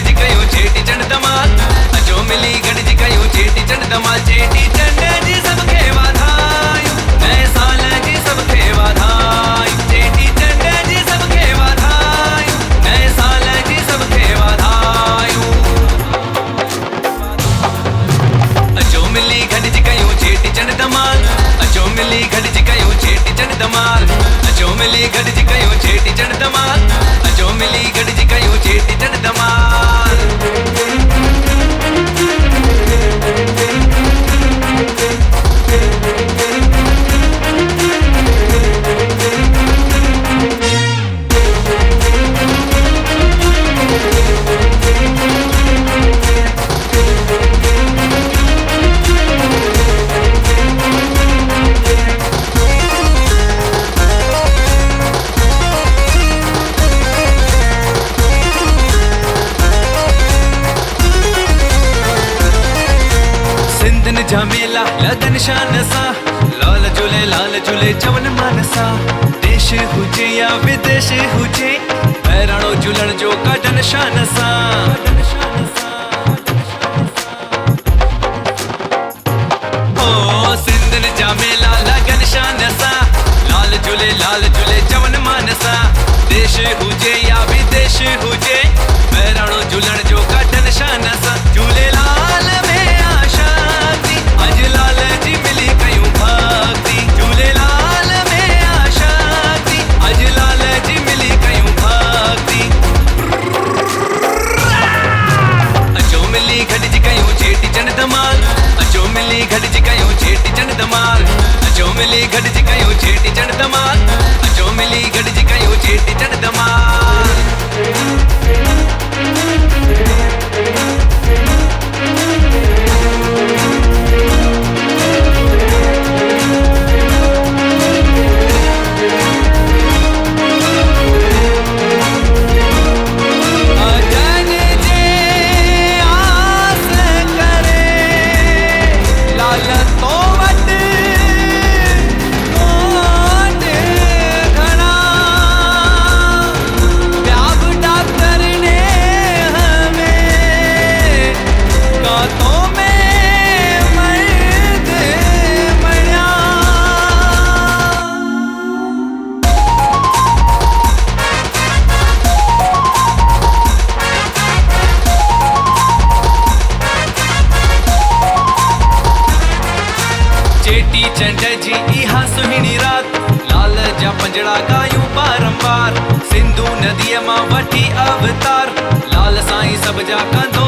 गॾिजी कयूं चेटी चंड धमाल। अचो मिली गॾिजी कयूं चेटी चंड धमाल। चेटी चंड जी सबखे वाधायूं, नए साल जी सबखे वाधायूं। चेटी चंड जी सबखे वाधायूं, नए साल जी सबखे वाधायूं। अचो मिली गॾिजी कयूं चेटी चंड धमाल। अचो मिली गॾिजी कयूं चेटी चंड धमाल। अचो मिली गॾिजी कयूं चेटी चंड धमाल। अचो मिली गॾिजी कयूं चेटी चंड धमाल। झमेला लगन शान सा, लाल झूले चवन मान सा। देश हुजे या विदेश हुजे, बहिराणो झूलण जो कढन शान सा। ओ सिंधन झमेला लगन शान सा, लाल झूले चवन मान सा। देश हुजे या विदेश हुजे, बहिराणो झूलण जो कढन शान सा। झूलेलाल में आशा अज लाल जी मिली कयूं भक्ति। झूलेलाल में आशा थी, अज लाल जी मिली कयूं भक्ति। अचो मिली गॾिजी कयूं चेटी चंड धमाल। अचो मिली गॾिजी कयूं चेटी चंड धमाल। अचो मिली गॾिजी कयूं चेटी चंड धमाल। अचो मिली गॾिजी कयूं चेटी चंड धमाल। चेटी चंड जी इहा सुहिणी रात, लाल जा पंजड़ा गायूं बारंबार। सिंधु नदीअ मां वठी अवतार, लाल साईं सब जा कंदो